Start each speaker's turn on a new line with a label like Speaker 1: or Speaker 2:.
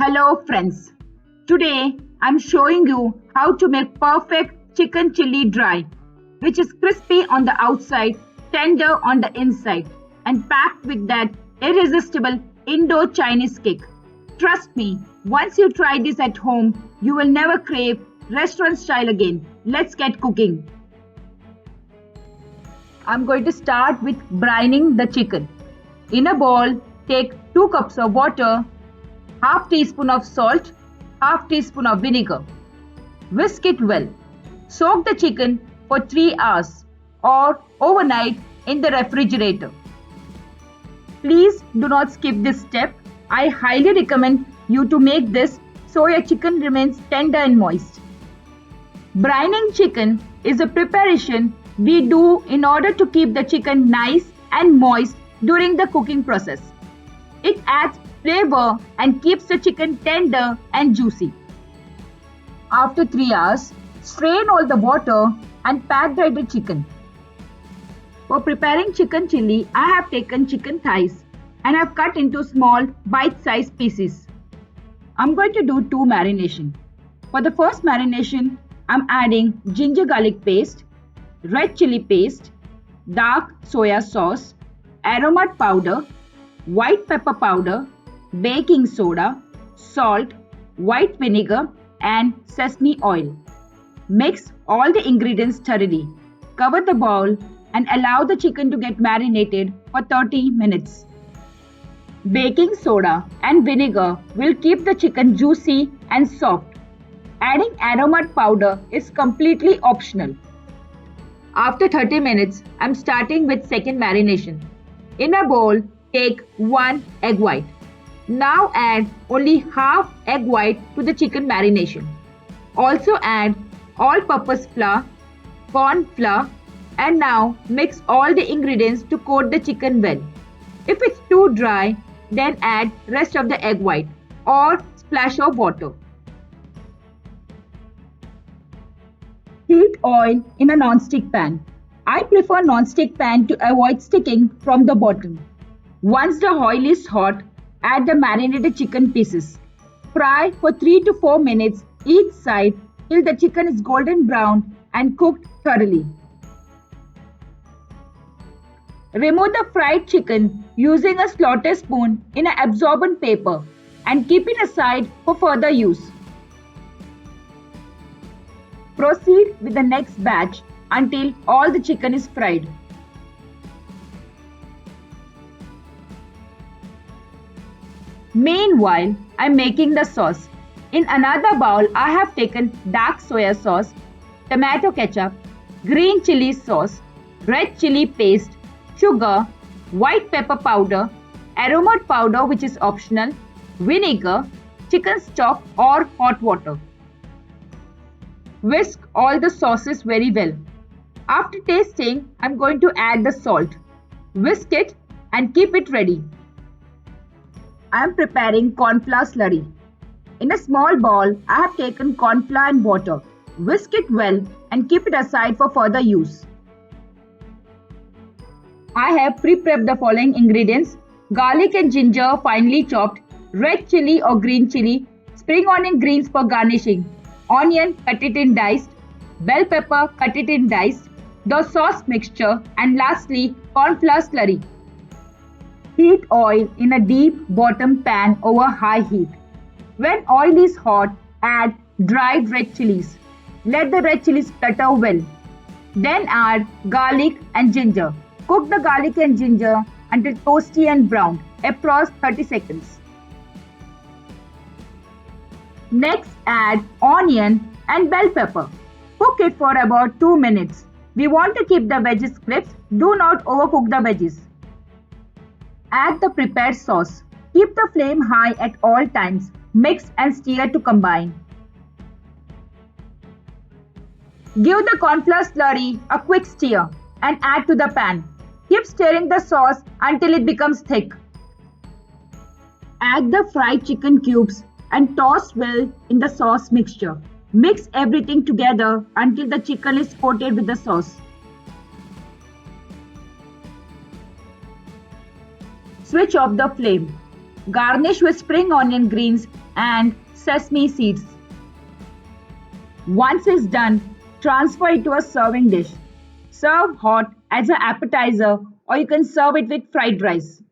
Speaker 1: Hello friends, today I'm showing you how to make perfect chicken chili dry, which is crispy on the outside, tender on the inside and packed with that irresistible Indo-Chinese kick. Trust me, once you try this at home, you will never crave restaurant style again. Let's get cooking. I'm going to start with brining the chicken. In a bowl, take 2 cups of water, half teaspoon of salt, half teaspoon of vinegar. Whisk it well. Soak the chicken for 3 hours or overnight in the refrigerator. Please do not skip this step. I highly recommend you to make this so your chicken remains tender and moist. Brining chicken is a preparation we do in order to keep the chicken nice and moist during the cooking process. It adds flavor and keeps the chicken tender and juicy. After 3 hours, strain all the water and pat dry the chicken. For preparing chicken chili, I have taken chicken thighs and have cut into small bite-sized pieces. I'm going to do 2 marination. For the first marination, I'm adding ginger garlic paste, red chili paste, dark soya sauce, Aromat powder, white pepper powder, baking soda, salt, white vinegar and sesame oil. Mix all the ingredients thoroughly. Cover the bowl and allow the chicken to get marinated for 30 minutes. Baking soda and vinegar will keep the chicken juicy and soft. Adding Aromat powder is completely optional. After 30 minutes, I'm starting with second marination. In a bowl, take 1 egg white. Now add only half egg white to the chicken marination. Also add all-purpose flour, corn flour and now mix all the ingredients to coat the chicken well. If it's too dry, then add rest of the egg white or splash of water. Heat oil in a non-stick pan. I prefer non-stick pan to avoid sticking from the bottom. Once the oil is hot, add the marinated chicken pieces. Fry for 3 to 4 minutes each side till the chicken is golden brown and cooked thoroughly. Remove the fried chicken using a slaughter spoon in an absorbent paper and keep it aside for further use. Proceed with the next batch until all the chicken is fried. Meanwhile, I am making the sauce. In another bowl, I have taken dark soya sauce, tomato ketchup, green chili sauce, red chili paste, sugar, white pepper powder, Aromat powder which is optional, vinegar, chicken stock or hot water. Whisk all the sauces very well. After tasting, I am going to add the salt. Whisk it and keep it ready. I am preparing corn flour slurry. In a small bowl, I have taken corn flour and water. Whisk it well and keep it aside for further use. I have pre-prepped the following ingredients: garlic and ginger finely chopped, red chili or green chili, spring onion greens for garnishing, onion cut it in diced, bell pepper cut it in diced, the sauce mixture and lastly corn flour slurry. Heat oil in a deep bottom pan over high heat. When oil is hot, add dried red chilies. Let the red chilies sputter well. Then add garlic and ginger. Cook the garlic and ginger until toasty and brown, approx 30 seconds. Next add onion and bell pepper. Cook it for about 2 minutes. We want to keep the veggies crisp. Do not overcook the veggies. Add the prepared sauce. Keep the flame high at all times. Mix and stir to combine. Give the corn flour slurry a quick stir and add to the pan. Keep stirring the sauce until it becomes thick. Add the fried chicken cubes and toss well in the sauce mixture. Mix everything together until the chicken is coated with the sauce. Switch off the flame. Garnish with spring onion greens and sesame seeds. Once it's done, transfer it to a serving dish. Serve hot as an appetizer or you can serve it with fried rice.